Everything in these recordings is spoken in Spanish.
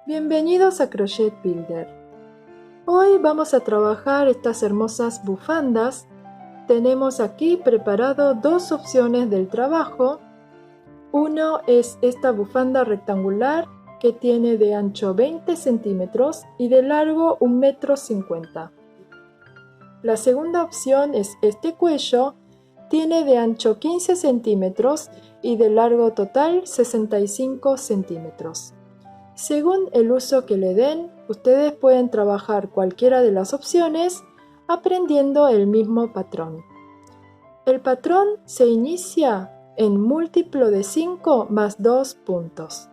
Bienvenidos a Crochet Builder. Hoy vamos a trabajar estas hermosas bufandas. Tenemos aquí preparado dos opciones del trabajo. Uno es esta bufanda rectangular que tiene de ancho 20 centímetros y de largo 1,50 m. La segunda opción es este cuello, tiene de ancho 15 centímetros y de largo total 65 centímetros. Según el uso que le den, ustedes pueden trabajar cualquiera de las opciones aprendiendo el mismo patrón. El patrón se inicia en múltiplo de 5 más 2 puntos.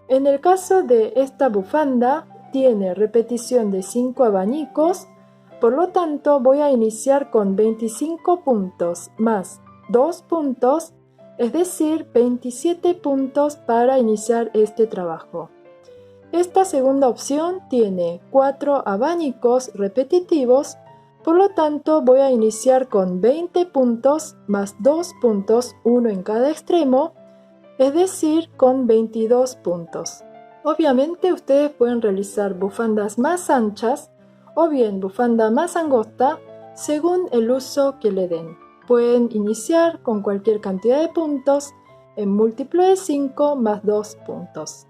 En el caso de esta bufanda, tiene repetición de 5 abanicos, por lo tanto voy a iniciar con 25 puntos más 2 puntos, es decir, 27 puntos para iniciar este trabajo. Esta segunda opción tiene 4 abanicos repetitivos, por lo tanto voy a iniciar con 20 puntos más 2 puntos, uno en cada extremo, es decir, con 22 puntos. Obviamente ustedes pueden realizar bufandas más anchas o bien bufanda más angosta según el uso que le den. Pueden iniciar con cualquier cantidad de puntos en múltiplo de 5 más 2 puntos.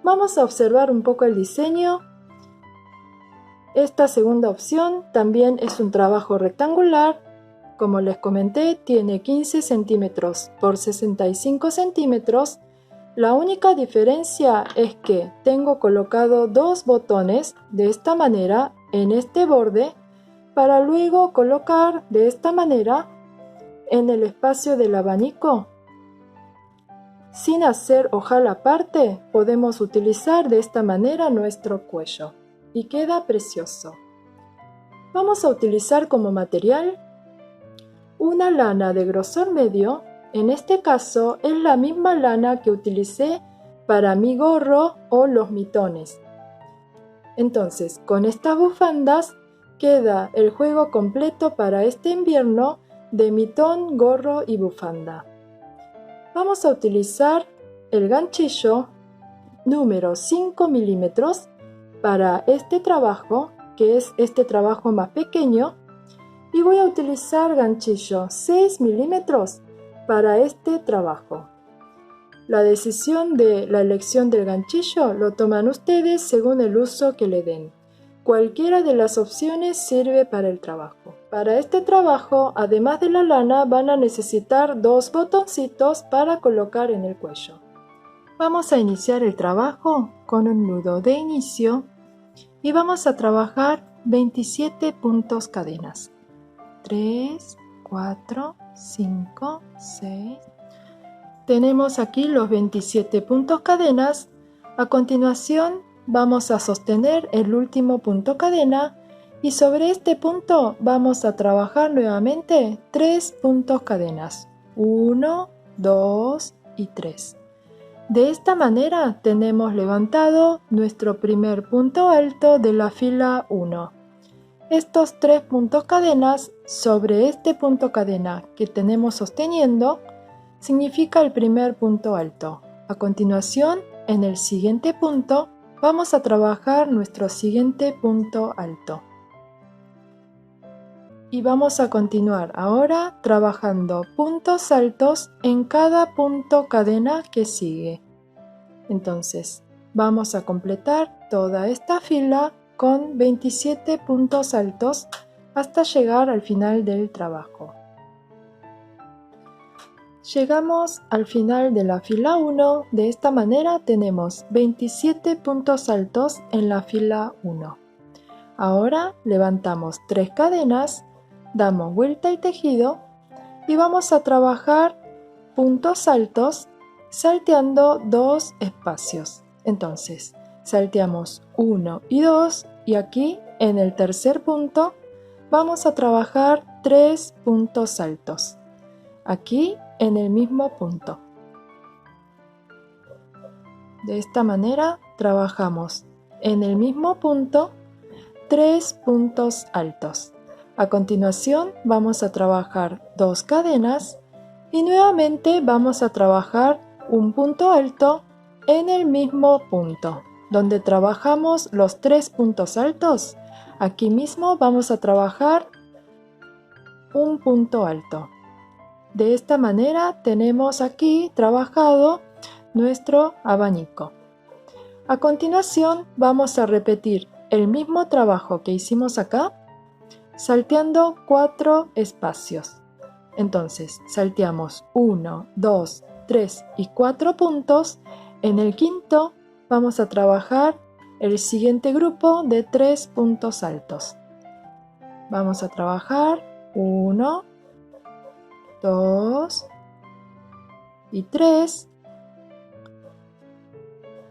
Vamos a observar un poco el diseño. Esta segunda opción también es un trabajo rectangular. Como les comenté, tiene 15 centímetros por 65 centímetros. La única diferencia es que tengo colocado dos botones de esta manera en este borde para luego colocar de esta manera en el espacio del abanico. Sin hacer ojal aparte, podemos utilizar de esta manera nuestro cuello y queda precioso. Vamos a utilizar como material una lana de grosor medio. En este caso es la misma lana que utilicé para mi gorro o los mitones. Entonces, con estas bufandas queda el juego completo para este invierno de mitón, gorro y bufanda. Vamos a utilizar el ganchillo número 5 milímetros para este trabajo, que es este trabajo más pequeño, y voy a utilizar ganchillo 6 milímetros para este trabajo. La decisión de la elección del ganchillo lo toman ustedes según el uso que le den. Cualquiera de las opciones sirve para el trabajo. Para este trabajo, además de la lana, van a necesitar dos botoncitos para colocar en el cuello. Vamos a iniciar el trabajo con un nudo de inicio y vamos a trabajar 27 puntos cadenas. 3, 4, 5, 6. Tenemos aquí los 27 puntos cadenas. A continuación vamos a sostener el último punto cadena y sobre este punto vamos a trabajar nuevamente 3 puntos cadenas. 1, 2 y 3. De esta manera tenemos levantado nuestro primer punto alto de la fila 1. Estos 3 puntos cadenas sobre este punto cadena que tenemos sosteniendo significa el primer punto alto. A continuación, en el siguiente punto, vamos a trabajar nuestro siguiente punto alto. Y vamos a continuar ahora trabajando puntos altos en cada punto cadena que sigue. Entonces, vamos a completar toda esta fila con 27 puntos altos hasta llegar al final del trabajo. Llegamos al final de la fila 1, de esta manera tenemos 27 puntos altos en la fila 1. Ahora levantamos 3 cadenas, damos vuelta al tejido y vamos a trabajar puntos altos salteando 2 espacios. Entonces, salteamos 1 y 2 y aquí en el tercer punto vamos a trabajar 3 puntos altos. Aquí en el mismo punto. De esta manera trabajamos en el mismo punto 3 puntos altos. A continuación vamos a trabajar 2 cadenas y nuevamente vamos a trabajar un punto alto en el mismo punto. donde trabajamos los 3 puntos altos, aquí mismo vamos a trabajar un punto alto. De esta manera tenemos aquí trabajado nuestro abanico. A continuación vamos a repetir el mismo trabajo que hicimos acá, salteando 4 espacios. Entonces salteamos 1, 2, 3 y 4 puntos. En el quinto vamos a trabajar el siguiente grupo de 3 puntos altos. Vamos a trabajar 1, 2 y 3.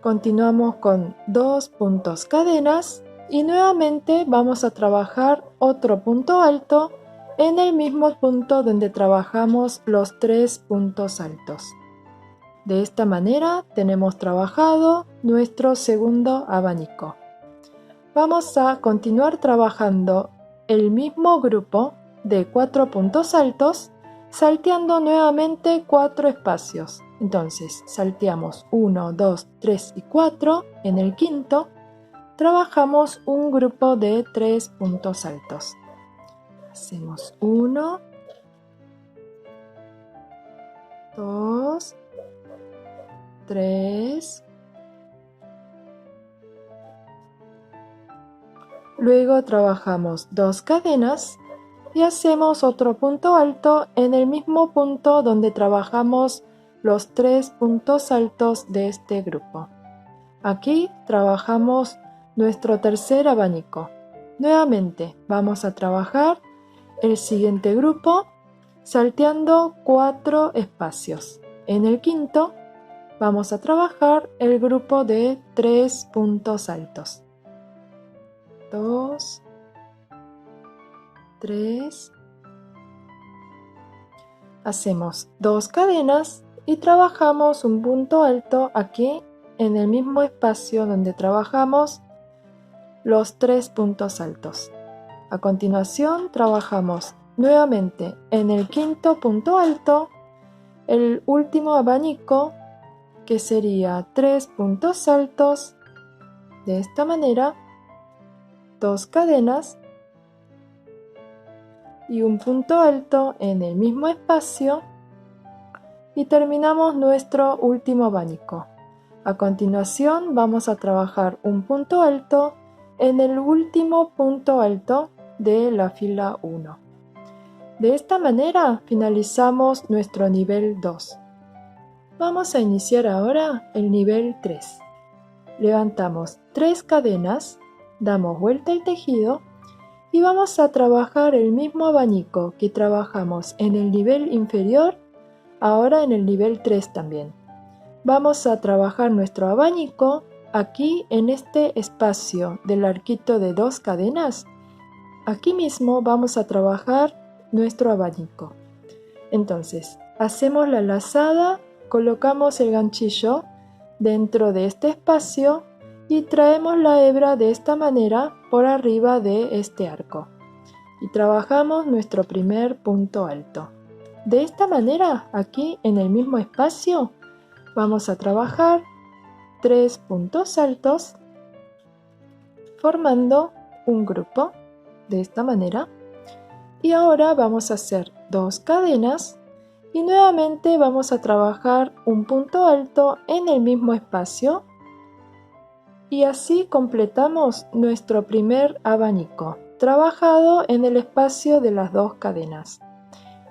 Continuamos con 2 puntos cadenas y nuevamente vamos a trabajar otro punto alto en el mismo punto donde trabajamos los 3 puntos altos. De esta manera tenemos trabajado nuestro segundo abanico. Vamos a continuar trabajando el mismo grupo de 4 puntos altos, salteando nuevamente 4 espacios. Entonces salteamos 1, 2, 3 y 4. En el quinto trabajamos un grupo de 3 puntos altos. Hacemos 1, 2, 3. Luego trabajamos 2 cadenas y hacemos otro punto alto en el mismo punto donde trabajamos los 3 puntos altos de este grupo. Aquí trabajamos nuestro tercer abanico. Nuevamente vamos a trabajar el siguiente grupo salteando 4 espacios. En el quinto vamos a trabajar el grupo de 3 puntos altos. 2, 3. Hacemos 2 cadenas y trabajamos un punto alto aquí en el mismo espacio donde trabajamos los 3 puntos altos. A continuación trabajamos nuevamente en el quinto punto alto el último abanico, que sería 3 puntos altos. De esta manera, 2 cadenas y un punto alto en el mismo espacio y terminamos nuestro último abanico. A continuación vamos a trabajar un punto alto en el último punto alto de la fila 1. De esta manera finalizamos nuestro nivel 2. Vamos a iniciar ahora el nivel 3. Levantamos 3 cadenas, damos vuelta al tejido y vamos a trabajar el mismo abanico que trabajamos en el nivel inferior, ahora en el nivel 3 también. Vamos a trabajar nuestro abanico aquí en este espacio del arquito de 2 cadenas. Aquí mismo vamos a trabajar nuestro abanico. Entonces, hacemos la lazada, colocamos el ganchillo dentro de este espacio y traemos la hebra de esta manera por arriba de este arco. Y trabajamos nuestro primer punto alto. De esta manera, aquí en el mismo espacio, vamos a trabajar 3 puntos altos formando un grupo de esta manera. Y ahora vamos a hacer 2 cadenas y nuevamente vamos a trabajar un punto alto en el mismo espacio y así completamos nuestro primer abanico trabajado en el espacio de las 2 cadenas.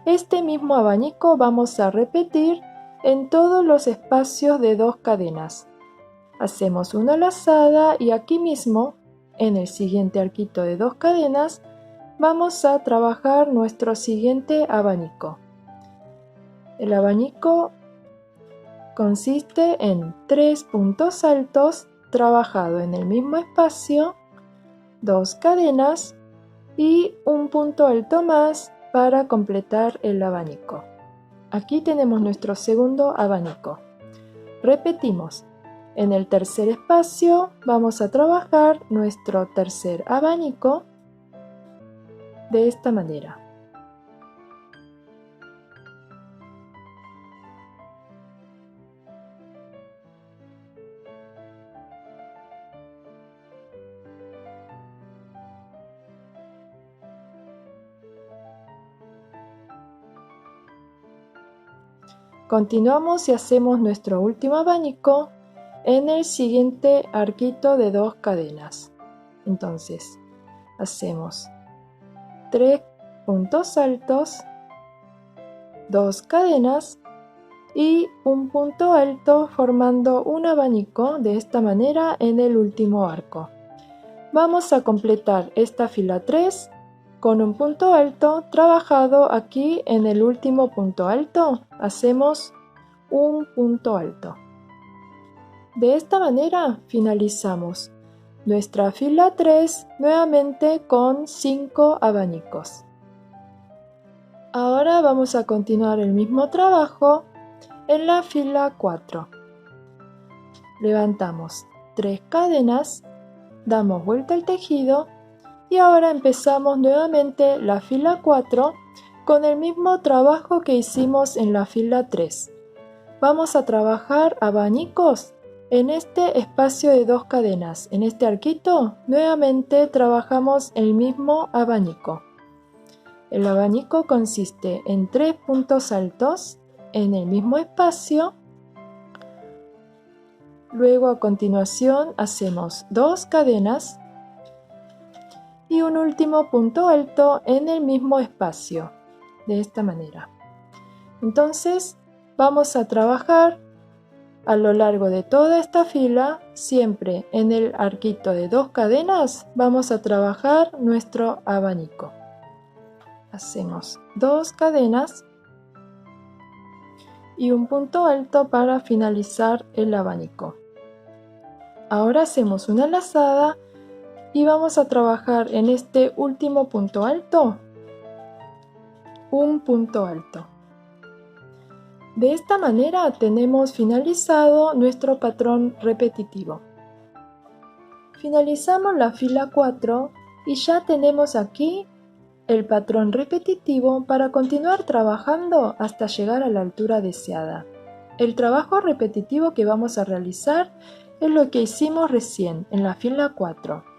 Este mismo abanico vamos a repetir en todos los espacios de 2 cadenas. Hacemos una lazada y aquí mismo, en el siguiente arquito de 2 cadenas, vamos a trabajar nuestro siguiente abanico. El abanico consiste en 3 puntos altos trabajado en el mismo espacio, 2 cadenas y un punto alto más para completar el abanico. Aquí tenemos nuestro segundo abanico. Repetimos. En el tercer espacio vamos a trabajar nuestro tercer abanico de esta manera. Continuamos y hacemos nuestro último abanico en el siguiente arquito de 2 cadenas. Entonces, hacemos 3 puntos altos, 2 cadenas y un punto alto formando un abanico de esta manera en el último arco. Vamos a completar esta fila 3 con un punto alto trabajado aquí en el último punto alto. Hacemos un punto alto. De esta manera finalizamos nuestra fila 3 nuevamente con 5 abanicos. Ahora vamos a continuar el mismo trabajo en la fila 4. Levantamos 3 cadenas, damos vuelta al tejido y ahora empezamos nuevamente la fila 4 con el mismo trabajo que hicimos en la fila 3. Vamos a trabajar abanicos en este espacio de 2 cadenas. En este arquito nuevamente trabajamos el mismo abanico. El abanico consiste en 3 puntos altos en el mismo espacio. Luego a continuación hacemos 2 cadenas y un último punto alto en el mismo espacio, de esta manera. Entonces vamos a trabajar a lo largo de toda esta fila, siempre en el arquito de 2 cadenas, vamos a trabajar nuestro abanico. Hacemos 2 cadenas y un punto alto para finalizar el abanico. Ahora hacemos una lazada y vamos a trabajar en este último punto alto, un punto alto. De esta manera tenemos finalizado nuestro patrón repetitivo. Finalizamos la fila 4 y ya tenemos aquí el patrón repetitivo para continuar trabajando hasta llegar a la altura deseada. El trabajo repetitivo que vamos a realizar es lo que hicimos recién en la fila 4.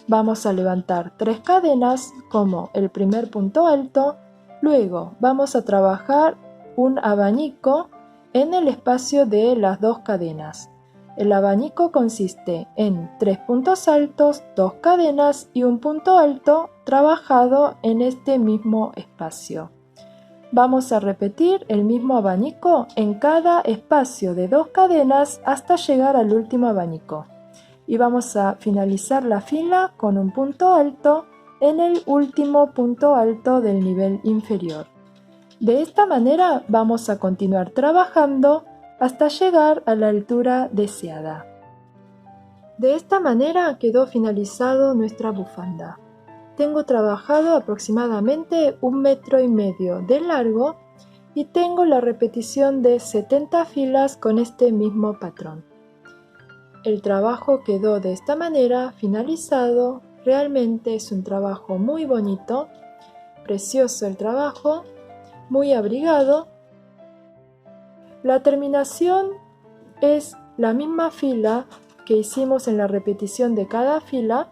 Vamos a levantar 3 cadenas como el primer punto alto, luego vamos a trabajar un abanico en el espacio de las 2 cadenas. El abanico consiste en 3 puntos altos, 2 cadenas y un punto alto trabajado en este mismo espacio. Vamos a repetir el mismo abanico en cada espacio de 2 cadenas hasta llegar al último abanico. Y vamos a finalizar la fila con un punto alto en el último punto alto del nivel inferior. De esta manera vamos a continuar trabajando hasta llegar a la altura deseada. De esta manera quedó finalizado nuestra bufanda. Tengo trabajado aproximadamente 1,5 metros de largo y tengo la repetición de 70 filas con este mismo patrón. El trabajo quedó de esta manera finalizado. Realmente es un trabajo muy bonito, precioso el trabajo, muy abrigado. La terminación es la misma fila que hicimos en la repetición de cada fila,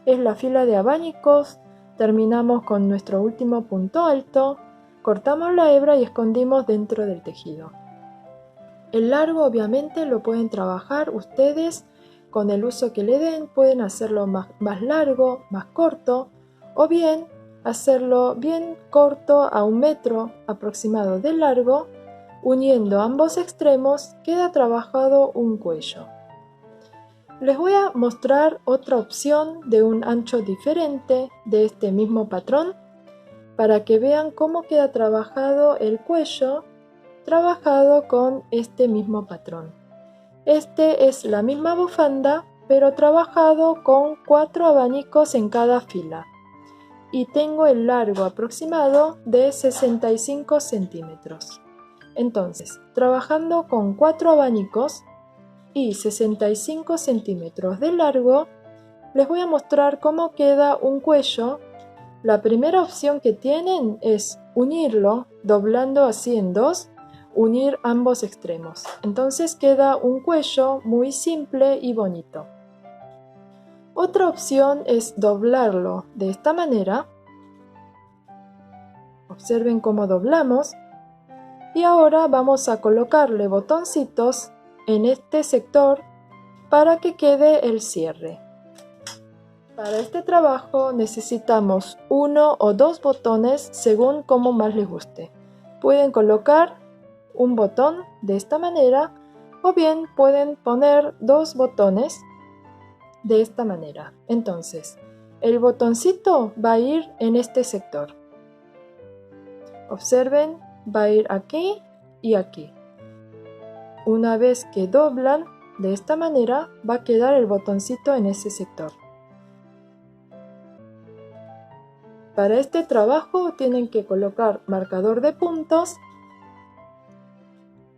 es la fila de abanicos. Terminamos con nuestro último punto alto, cortamos la hebra y escondimos dentro del tejido. El largo obviamente lo pueden trabajar ustedes con el uso que le den, pueden hacerlo más largo, más corto, o bien hacerlo bien corto a 1 metro aproximado de largo. Uniendo ambos extremos queda trabajado un cuello. Les voy a mostrar otra opción de un ancho diferente de este mismo patrón para que vean cómo queda trabajado el cuello trabajado con este mismo patrón. Este es la misma bufanda pero trabajado con 4 abanicos en cada fila y tengo el largo aproximado de 65 centímetros. Entonces, trabajando con 4 abanicos y 65 centímetros de largo, les voy a mostrar cómo queda un cuello. La primera opción que tienen es unirlo, doblando así en 2, unir ambos extremos. Entonces queda un cuello muy simple y bonito. Otra opción es doblarlo de esta manera. Observen cómo doblamos. Y ahora vamos a colocarle botoncitos en este sector para que quede el cierre. Para este trabajo necesitamos 1 o 2 botones según como más les guste. Pueden colocar un botón de esta manera o bien pueden poner 2 botones de esta manera. Entonces, el botoncito va a ir en este sector. Observen, va a ir aquí y aquí. Una vez que doblan de esta manera, va a quedar el botoncito en ese sector. Para este trabajo tienen que colocar marcador de puntos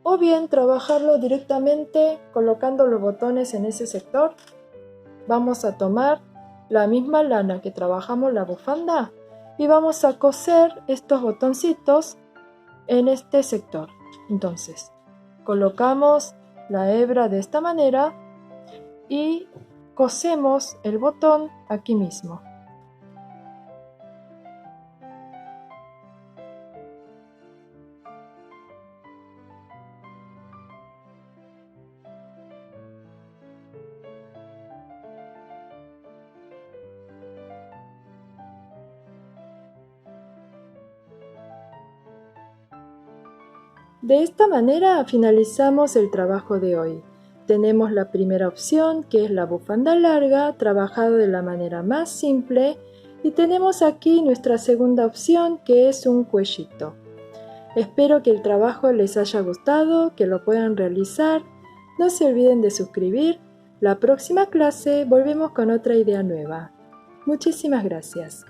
o bien trabajarlo directamente colocando los botones en ese sector. Vamos a tomar la misma lana que trabajamos la bufanda y vamos a coser estos botoncitos en este sector. Entonces, colocamos la hebra de esta manera y cosemos el botón aquí mismo. De esta manera finalizamos el trabajo de hoy. Tenemos la primera opción, que es la bufanda larga, trabajado de la manera más simple, y tenemos aquí nuestra segunda opción, que es un cuellito. Espero que el trabajo les haya gustado, que lo puedan realizar. No se olviden de suscribir. La próxima clase volvemos con otra idea nueva. Muchísimas gracias.